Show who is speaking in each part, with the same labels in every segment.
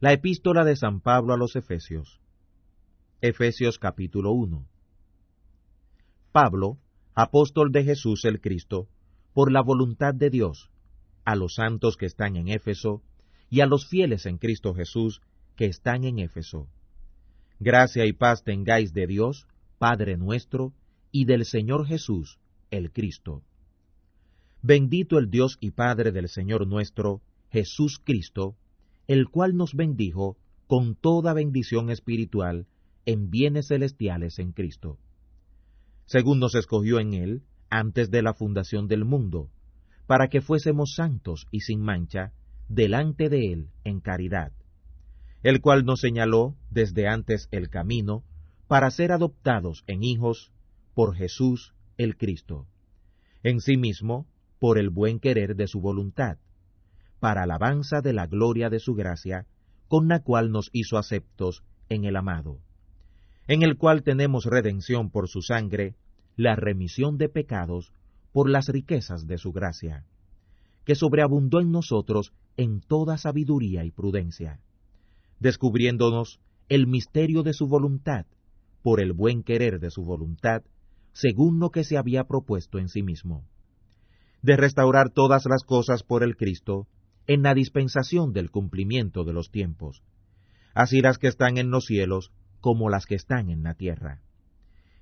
Speaker 1: La epístola de San Pablo a los Efesios. Efesios capítulo 1. Pablo, apóstol de Jesús el Cristo, por la voluntad de Dios, a los santos que están en Éfeso, y a los fieles en Cristo Jesús que están en Éfeso. Gracia y paz tengáis de Dios, Padre nuestro, y del Señor Jesús, el Cristo. Bendito el Dios y Padre del Señor nuestro, Jesús Cristo, el cual nos bendijo con toda bendición espiritual en bienes celestiales en Cristo, según nos escogió en Él antes de la fundación del mundo, para que fuésemos santos y sin mancha delante de Él en caridad, el cual nos señaló desde antes el camino para ser adoptados en hijos por Jesús el Cristo, en sí mismo por el buen querer de su voluntad, para alabanza de la gloria de su gracia, con la cual nos hizo aceptos en el amado, en el cual tenemos redención por su sangre, la remisión de pecados por las riquezas de su gracia, que sobreabundó en nosotros en toda sabiduría y prudencia, descubriéndonos el misterio de su voluntad, por el buen querer de su voluntad, según lo que se había propuesto en sí mismo, de restaurar todas las cosas por el Cristo, en la dispensación del cumplimiento de los tiempos, así las que están en los cielos como las que están en la tierra.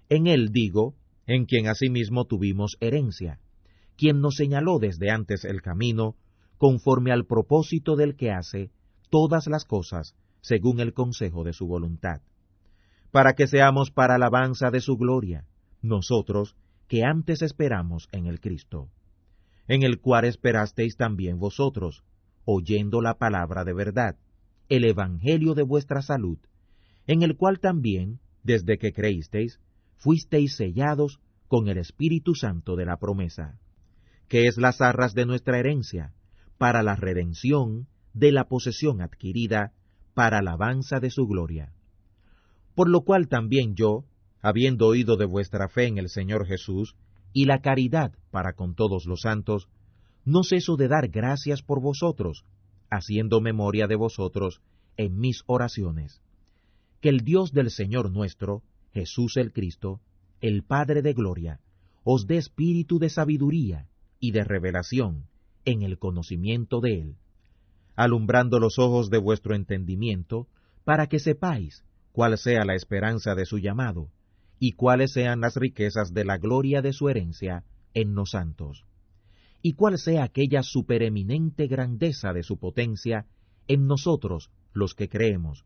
Speaker 1: En Él digo, en quien asimismo tuvimos herencia, quien nos señaló desde antes el camino, conforme al propósito del que hace todas las cosas según el consejo de su voluntad, para que seamos para alabanza de su gloria, nosotros que antes esperamos en el Cristo, en el cual esperasteis también vosotros, oyendo la palabra de verdad, el evangelio de vuestra salud, en el cual también, desde que creísteis, fuisteis sellados con el Espíritu Santo de la promesa, que es las arras de nuestra herencia, para la redención de la posesión adquirida, para alabanza de su gloria. Por lo cual también yo, habiendo oído de vuestra fe en el Señor Jesús, y la caridad para con todos los santos, no ceso de dar gracias por vosotros, haciendo memoria de vosotros en mis oraciones. Que el Dios del Señor nuestro, Jesús el Cristo, el Padre de gloria, os dé espíritu de sabiduría y de revelación en el conocimiento de Él, alumbrando los ojos de vuestro entendimiento, para que sepáis cuál sea la esperanza de su llamado, y cuáles sean las riquezas de la gloria de su herencia en los santos, y cuál sea aquella supereminente grandeza de su potencia en nosotros los que creemos,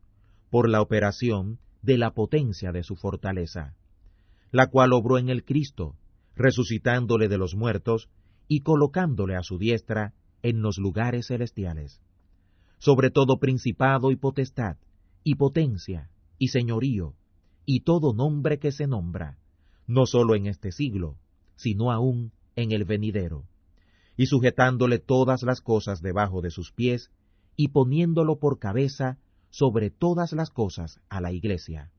Speaker 1: por la operación de la potencia de su fortaleza, la cual obró en el Cristo, resucitándole de los muertos y colocándole a su diestra en los lugares celestiales, sobre todo principado y potestad, y potencia, y señorío, y todo nombre que se nombra, no sólo en este siglo, sino aún en el venidero, y sujetándole todas las cosas debajo de sus pies, y poniéndolo por cabeza sobre todas las cosas a la Iglesia,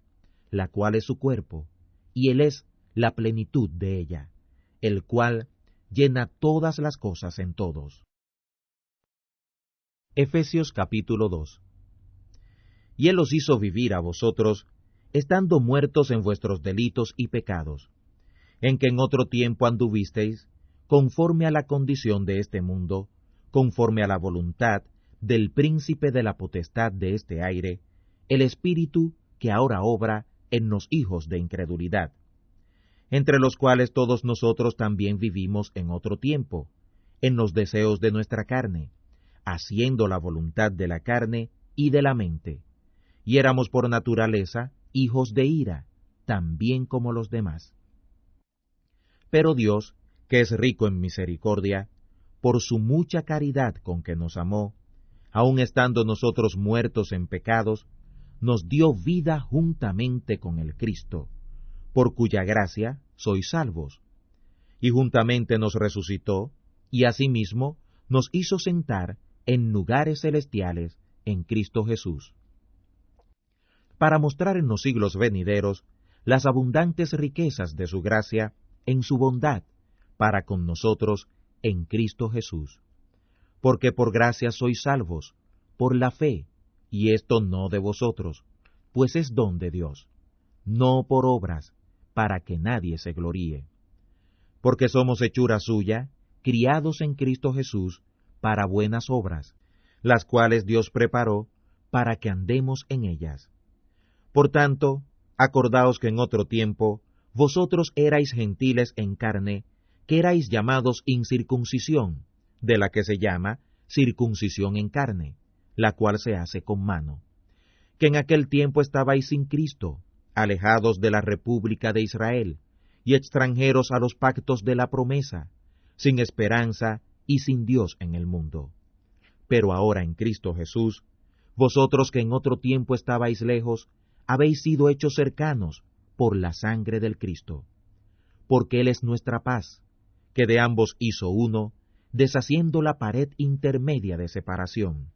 Speaker 1: la cual es su cuerpo, y Él es la plenitud de ella, el cual llena todas las cosas en todos. Efesios capítulo 2. Y Él os hizo vivir a vosotros, estando muertos en vuestros delitos y pecados, en que en otro tiempo anduvisteis, conforme a la condición de este mundo, conforme a la voluntad del príncipe de la potestad de este aire, el espíritu que ahora obra en los hijos de incredulidad, entre los cuales todos nosotros también vivimos en otro tiempo, en los deseos de nuestra carne, haciendo la voluntad de la carne y de la mente, y éramos por naturaleza hijos de ira, también como los demás. Pero Dios, que es rico en misericordia, por su mucha caridad con que nos amó, aun estando nosotros muertos en pecados, nos dio vida juntamente con el Cristo, por cuya gracia sois salvos, y juntamente nos resucitó, y asimismo nos hizo sentar en lugares celestiales en Cristo Jesús, para mostrar en los siglos venideros las abundantes riquezas de su gracia en su bondad para con nosotros en Cristo Jesús. Porque por gracia sois salvos, por la fe, y esto no de vosotros, pues es don de Dios, no por obras, para que nadie se gloríe. Porque somos hechura suya, criados en Cristo Jesús, para buenas obras, las cuales Dios preparó para que andemos en ellas. Por tanto, acordaos que en otro tiempo vosotros erais gentiles en carne, que erais llamados incircuncisión, de la que se llama circuncisión en carne, la cual se hace con mano, que en aquel tiempo estabais sin Cristo, alejados de la república de Israel, y extranjeros a los pactos de la promesa, sin esperanza y sin Dios en el mundo. Pero ahora en Cristo Jesús, vosotros que en otro tiempo estabais lejos, habéis sido hechos cercanos por la sangre del Cristo. Porque Él es nuestra paz, que de ambos hizo uno, deshaciendo la pared intermedia de separación,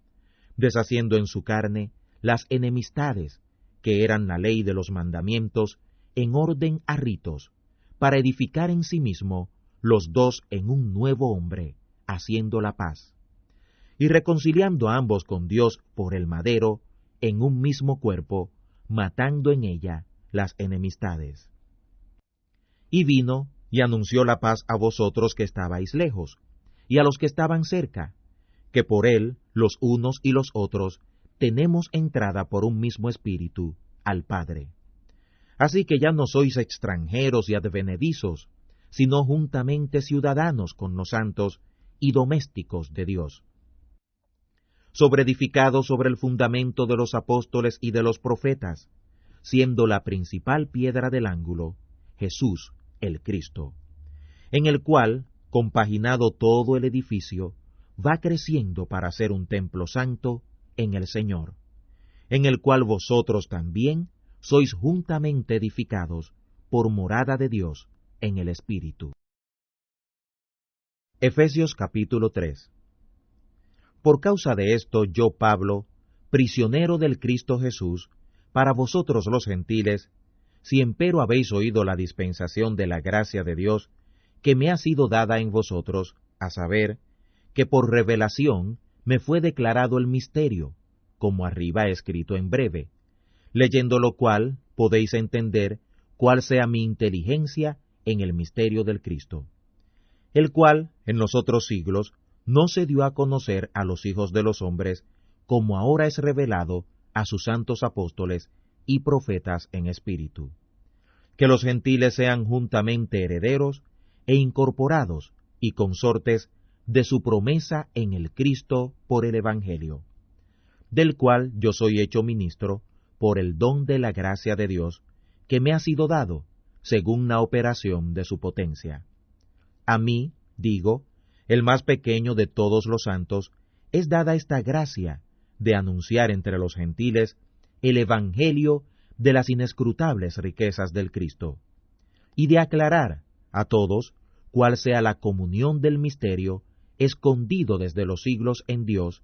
Speaker 1: deshaciendo en su carne las enemistades, que eran la ley de los mandamientos, en orden a ritos, para edificar en sí mismo los dos en un nuevo hombre, haciendo la paz, y reconciliando a ambos con Dios por el madero, en un mismo cuerpo, matando en ella las enemistades. Y vino y anunció la paz a vosotros que estabais lejos, y a los que estaban cerca, que por él, los unos y los otros, tenemos entrada por un mismo espíritu al Padre. Así que ya no sois extranjeros y advenedizos, sino juntamente ciudadanos con los santos y domésticos de Dios, sobreedificados sobre el fundamento de los apóstoles y de los profetas, siendo la principal piedra del ángulo Jesús el Cristo, en el cual, compaginado todo el edificio, va creciendo para ser un templo santo en el Señor, en el cual vosotros también sois juntamente edificados por morada de Dios en el Espíritu. Efesios capítulo 3. Por causa de esto yo, Pablo, prisionero del Cristo Jesús, para vosotros los gentiles, si empero habéis oído la dispensación de la gracia de Dios, que me ha sido dada en vosotros, a saber, que por revelación me fue declarado el misterio, como arriba escrito en breve, leyendo lo cual podéis entender cuál sea mi inteligencia en el misterio del Cristo, el cual en los otros siglos no se dio a conocer a los hijos de los hombres, como ahora es revelado a sus santos apóstoles y profetas en espíritu, que los gentiles sean juntamente herederos e incorporados y consortes de su promesa en el Cristo por el Evangelio, del cual yo soy hecho ministro por el don de la gracia de Dios, que me ha sido dado, según la operación de su potencia. A mí, digo, el más pequeño de todos los santos, es dada esta gracia de anunciar entre los gentiles el Evangelio de las inescrutables riquezas del Cristo, y de aclarar a todos cuál sea la comunión del misterio escondido desde los siglos en Dios,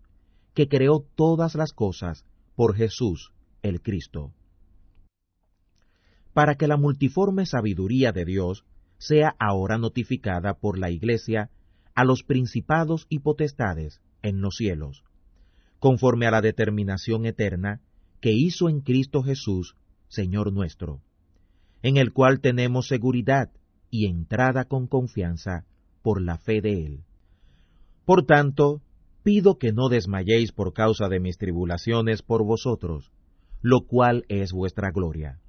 Speaker 1: que creó todas las cosas por Jesús el Cristo, para que la multiforme sabiduría de Dios sea ahora notificada por la Iglesia a los principados y potestades en los cielos, conforme a la determinación eterna que hizo en Cristo Jesús, Señor nuestro, en el cual tenemos seguridad y entrada con confianza por la fe de Él. Por tanto, pido que no desmayéis por causa de mis tribulaciones por vosotros, lo cual es vuestra gloria.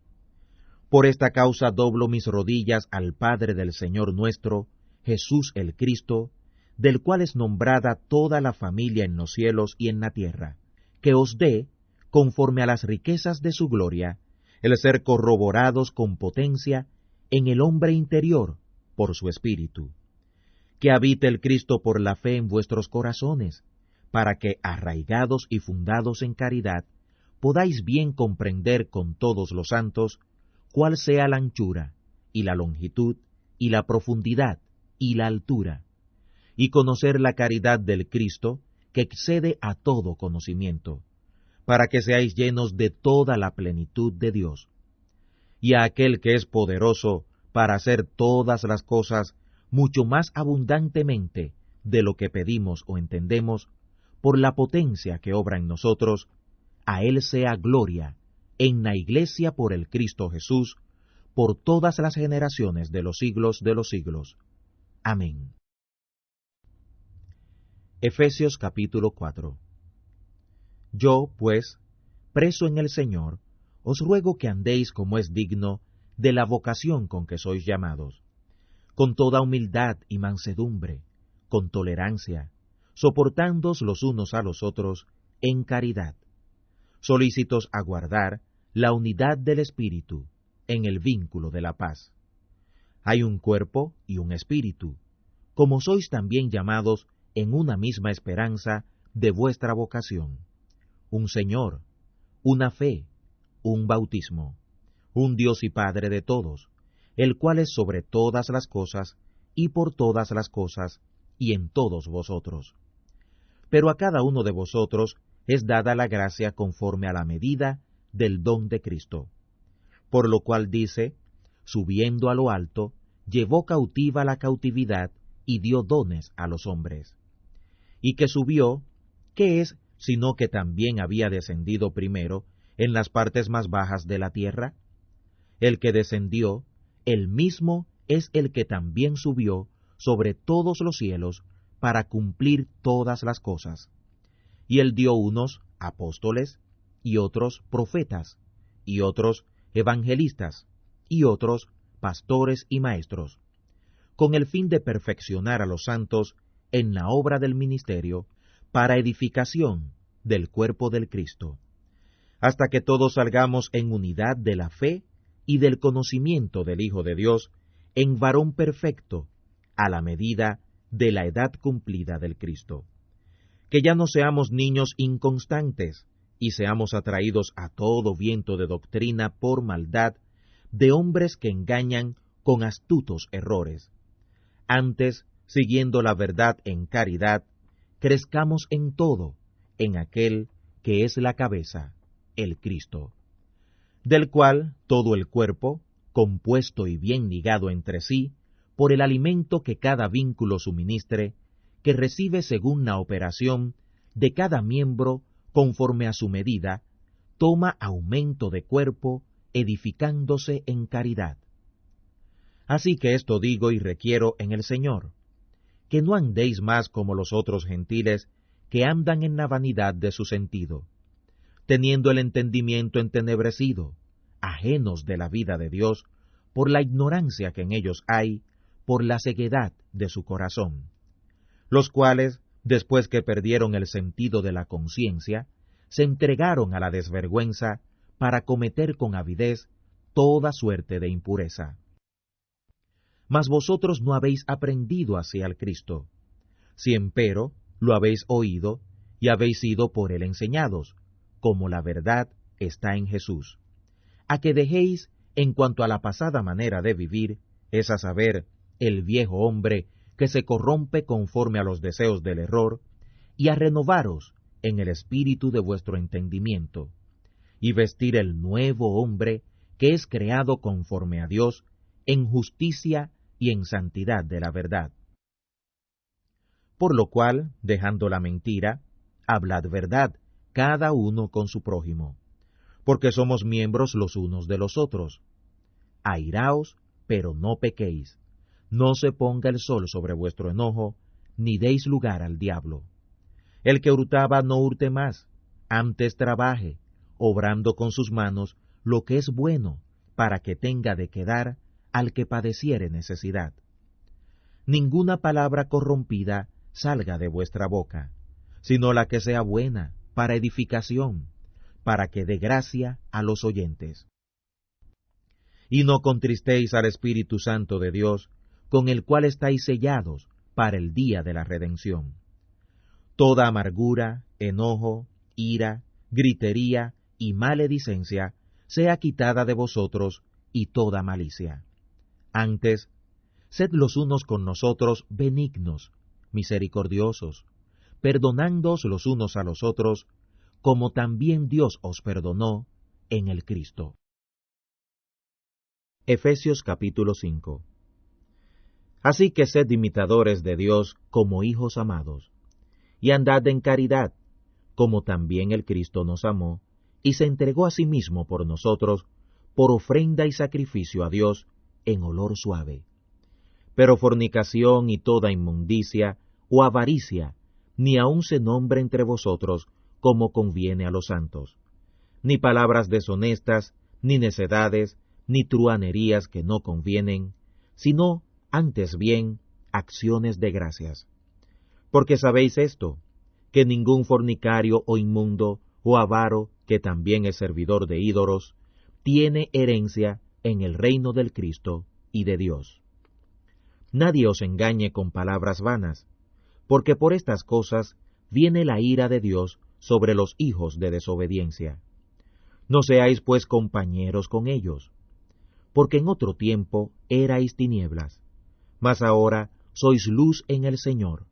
Speaker 1: Por esta causa doblo mis rodillas al Padre del Señor nuestro, Jesús el Cristo, del cual es nombrada toda la familia en los cielos y en la tierra, que os dé, conforme a las riquezas de su gloria, el ser corroborados con potencia en el hombre interior por su Espíritu. Que habite el Cristo por la fe en vuestros corazones, para que, arraigados y fundados en caridad, podáis bien comprender con todos los santos cuál sea la anchura, y la longitud, y la profundidad, y la altura, y conocer la caridad del Cristo, que excede a todo conocimiento, para que seáis llenos de toda la plenitud de Dios. Y a aquel que es poderoso para hacer todas las cosas mucho más abundantemente de lo que pedimos o entendemos, por la potencia que obra en nosotros, A Él sea gloria, en la Iglesia por el Cristo Jesús, por todas las generaciones de los siglos de los siglos. Amén. Efesios capítulo 4. Yo, pues, preso en el Señor, os ruego que andéis como es digno de la vocación con que sois llamados, con toda humildad y mansedumbre, con tolerancia, soportándoos los unos a los otros en caridad, solícitos a guardar la unidad del Espíritu en el vínculo de la paz. Hay un cuerpo y un espíritu, como sois también llamados en una misma esperanza de vuestra vocación, un Señor, una fe, un bautismo, un Dios y Padre de todos, el cual es sobre todas las cosas, y por todas las cosas, y en todos vosotros. Pero a cada uno de vosotros es dada la gracia conforme a la medida del don de Cristo. Por lo cual dice, subiendo a lo alto, llevó cautiva la cautividad, y dio dones a los hombres. Y que subió, ¿qué es sino que también había descendido primero en las partes más bajas de la tierra? El que descendió, él mismo es el que también subió sobre todos los cielos para cumplir todas las cosas. Y él dio unos apóstoles, y otros profetas, y otros evangelistas, y otros pastores y maestros, con el fin de perfeccionar a los santos en la obra del ministerio, para edificación del cuerpo del Cristo, hasta que todos salgamos en unidad de la fe y del conocimiento del Hijo de Dios, en varón perfecto, a la medida de la edad cumplida del Cristo. Que ya no seamos niños inconstantes, y seamos atraídos a todo viento de doctrina por maldad, de hombres que engañan con astutos errores. Antes, siguiendo la verdad en caridad, crezcamos en todo, en aquel que es la cabeza, el Cristo, del cual todo el cuerpo, compuesto y bien ligado entre sí, por el alimento que cada vínculo suministre, que recibe según la operación de cada miembro conforme a su medida, toma aumento de cuerpo, edificándose en caridad. Así que esto digo y requiero en el Señor, que no andéis más como los otros gentiles que andan en la vanidad de su sentido, teniendo el entendimiento entenebrecido, ajenos de la vida de Dios, por la ignorancia que en ellos hay, por la ceguedad de su corazón, los cuales, después que perdieron el sentido de la conciencia, se entregaron a la desvergüenza para cometer con avidez toda suerte de impureza. Mas vosotros no habéis aprendido así al Cristo, si empero lo habéis oído y habéis sido por él enseñados, como la verdad está en Jesús, a que dejéis en cuanto a la pasada manera de vivir, es a saber, el viejo hombre que se corrompe conforme a los deseos del error, y a renovaros en el espíritu de vuestro entendimiento, y vestir el nuevo hombre que es creado conforme a Dios, en justicia y en santidad de la verdad. Por lo cual, dejando la mentira, hablad verdad, cada uno con su prójimo, porque somos miembros los unos de los otros. Airaos, pero no pequéis. No se ponga el sol sobre vuestro enojo, ni deis lugar al diablo. El que hurtaba no hurte más, antes trabaje, obrando con sus manos lo que es bueno, para que tenga de quedar al que padeciere necesidad. Ninguna palabra corrompida salga de vuestra boca, sino la que sea buena, para edificación, para que dé gracia a los oyentes. Y no contristéis al Espíritu Santo de Dios, con el cual estáis sellados para el día de la redención. Toda amargura, enojo, ira, gritería y maledicencia sea quitada de vosotros, y toda malicia. Antes, sed los unos con nosotros benignos, misericordiosos, perdonándoos los unos a los otros, como también Dios os perdonó en el Cristo. Efesios capítulo 5. Así que sed imitadores de Dios como hijos amados, y andad en caridad, como también el Cristo nos amó, y se entregó a sí mismo por nosotros, por ofrenda y sacrificio a Dios en olor suave. Pero fornicación y toda inmundicia o avaricia ni aun se nombre entre vosotros como conviene a los santos, ni palabras deshonestas, ni necedades, ni truhanerías que no convienen, sino, antes bien, acciones de gracias. Porque sabéis esto, que ningún fornicario o inmundo o avaro, que también es servidor de ídolos, tiene herencia en el reino del Cristo y de Dios. Nadie os engañe con palabras vanas, porque por estas cosas viene la ira de Dios sobre los hijos de desobediencia. No seáis pues compañeros con ellos, porque en otro tiempo erais tinieblas, mas ahora sois luz en el Señor.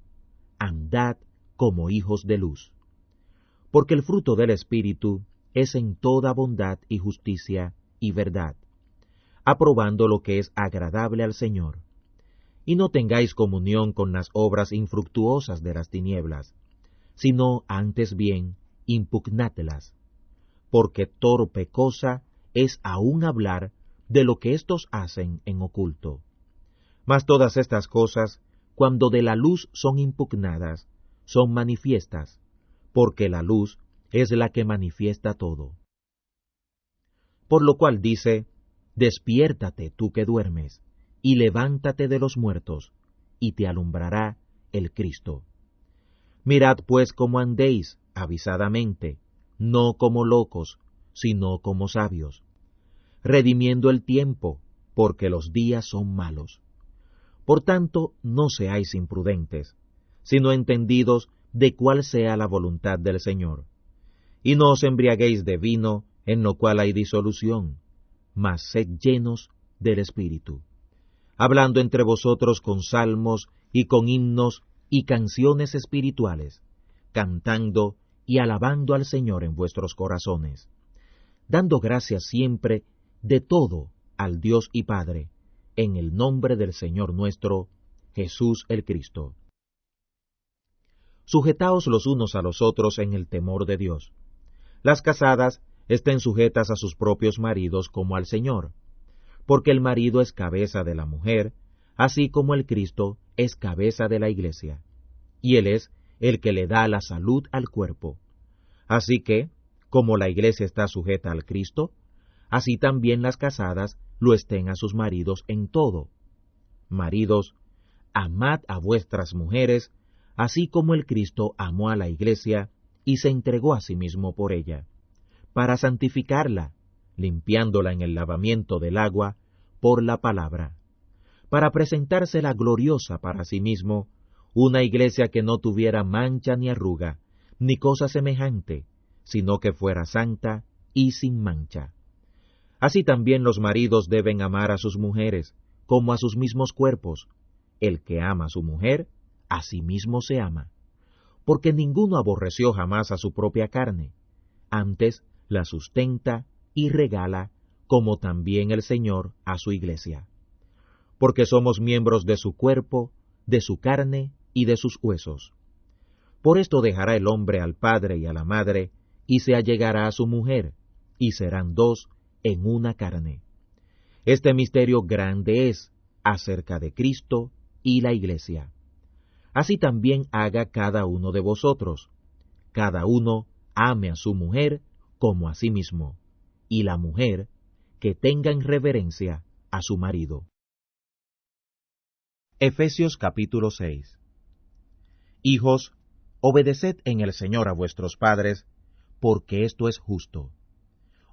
Speaker 1: Andad como hijos de luz. Porque el fruto del Espíritu es en toda bondad y justicia y verdad, aprobando lo que es agradable al Señor. Y no tengáis comunión con las obras infructuosas de las tinieblas, sino antes bien impugnádlas, porque torpe cosa es aún hablar de lo que éstos hacen en oculto. Mas todas estas cosas, cuando de la luz son impugnadas, son manifiestas, porque la luz es la que manifiesta todo. Por lo cual dice, despiértate tú que duermes, y levántate de los muertos, y te alumbrará el Cristo. Mirad pues cómo andéis avisadamente, no como locos, sino como sabios, redimiendo el tiempo, porque los días son malos. Por tanto, no seáis imprudentes, sino entendidos de cuál sea la voluntad del Señor. Y no os embriaguéis de vino, en lo cual hay disolución, mas sed llenos del Espíritu, hablando entre vosotros con salmos y con himnos y canciones espirituales, cantando y alabando al Señor en vuestros corazones, dando gracias siempre de todo al Dios y Padre, en el nombre del Señor nuestro, Jesús el Cristo. Sujetaos los unos a los otros en el temor de Dios. Las casadas estén sujetas a sus propios maridos como al Señor, porque el marido es cabeza de la mujer, así como el Cristo es cabeza de la Iglesia, y Él es el que le da la salud al cuerpo. Así que, como la Iglesia está sujeta al Cristo, así también las casadas lo estén a sus maridos en todo. Maridos, amad a vuestras mujeres, así como el Cristo amó a la Iglesia y se entregó a sí mismo por ella, para santificarla, limpiándola en el lavamiento del agua por la palabra, para presentársela gloriosa para sí mismo, una Iglesia que no tuviera mancha ni arruga, ni cosa semejante, sino que fuera santa y sin mancha. Así también los maridos deben amar a sus mujeres, como a sus mismos cuerpos. El que ama a su mujer, a sí mismo se ama. Porque ninguno aborreció jamás a su propia carne, antes la sustenta y regala, como también el Señor a su Iglesia. Porque somos miembros de su cuerpo, de su carne y de sus huesos. Por esto dejará el hombre al padre y a la madre, y se allegará a su mujer, y serán dos en una carne. Este misterio grande es acerca de Cristo y la Iglesia. Así también haga cada uno de vosotros. Cada uno ame a su mujer como a sí mismo, y la mujer que tenga en reverencia a su marido. Efesios capítulo 6. Hijos, obedeced en el Señor a vuestros padres, porque esto es justo.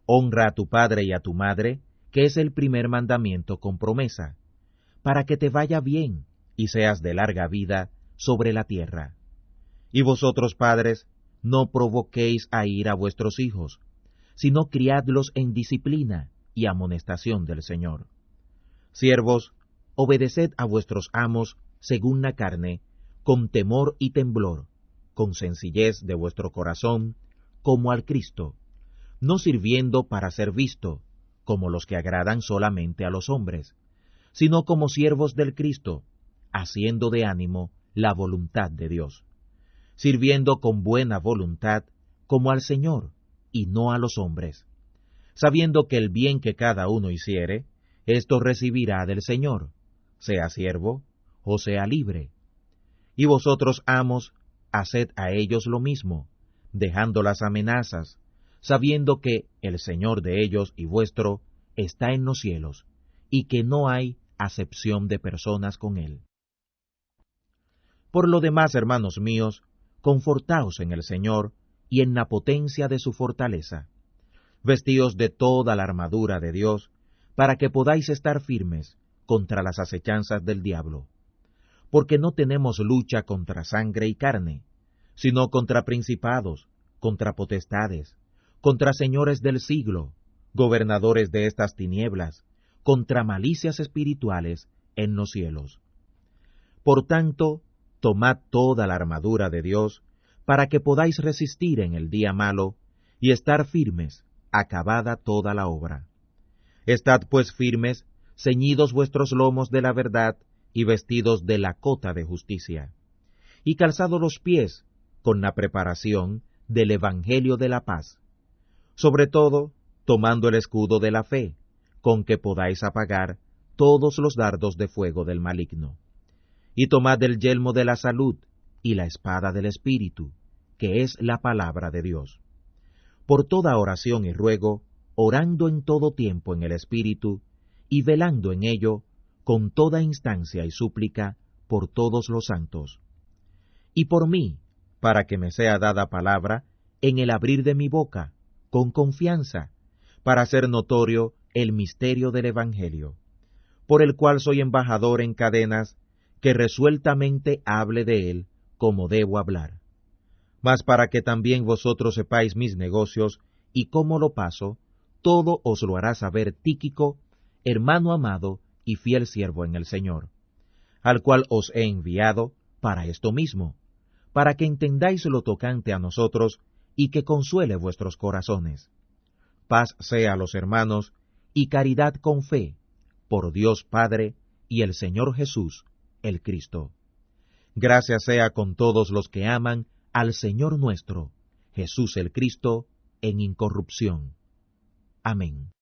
Speaker 1: Honra a tu padre y a tu madre, que es el primer mandamiento con promesa, para que te vaya bien y seas de larga vida sobre la tierra. Y vosotros, padres, no provoquéis a ira a vuestros hijos, sino criadlos en disciplina y amonestación del Señor. Siervos, obedeced a vuestros amos según la carne, con temor y temblor, con sencillez de vuestro corazón, como al Cristo, no sirviendo para ser visto, como los que agradan solamente a los hombres, sino como siervos del Cristo, haciendo de ánimo la voluntad de Dios, sirviendo con buena voluntad como al Señor, y no a los hombres, sabiendo que el bien que cada uno hiciere, esto recibirá del Señor, sea siervo o sea libre. Y vosotros, amos, haced a ellos lo mismo, dejando las amenazas, sabiendo que el Señor de ellos y vuestro está en los cielos, y que no hay acepción de personas con él. Por lo demás, hermanos míos, confortaos en el Señor y en la potencia de su fortaleza. Vestíos de toda la armadura de Dios, para que podáis estar firmes contra las acechanzas del diablo. Porque no tenemos lucha contra sangre y carne, sino contra principados, contra potestades, contra señores del siglo, gobernadores de estas tinieblas, contra malicias espirituales en los cielos. Por tanto, tomad toda la armadura de Dios, para que podáis resistir en el día malo, y estar firmes, acabada toda la obra. Estad pues firmes, ceñidos vuestros lomos de la verdad, y vestidos de la cota de justicia, y calzados los pies con la preparación del Evangelio de la paz. Sobre todo, tomando el escudo de la fe, con que podáis apagar todos los dardos de fuego del maligno. Y tomad el yelmo de la salud y la espada del Espíritu, que es la palabra de Dios. Por toda oración y ruego, orando en todo tiempo en el Espíritu, y velando en ello, con toda instancia y súplica, por todos los santos. Y por mí, para que me sea dada palabra, en el abrir de mi boca, con confianza, para hacer notorio el misterio del Evangelio, por el cual soy embajador en cadenas, que resueltamente hable de él como debo hablar. Mas para que también vosotros sepáis mis negocios y cómo lo paso, todo os lo hará saber Tíquico, hermano amado y fiel siervo en el Señor, al cual os he enviado para esto mismo, para que entendáis lo tocante a nosotros y que consuele vuestros corazones. Paz sea a los hermanos y caridad con fe, por Dios Padre y el Señor Jesús, el Cristo. Gracias sea con todos los que aman al Señor nuestro, Jesús el Cristo, en incorrupción. Amén.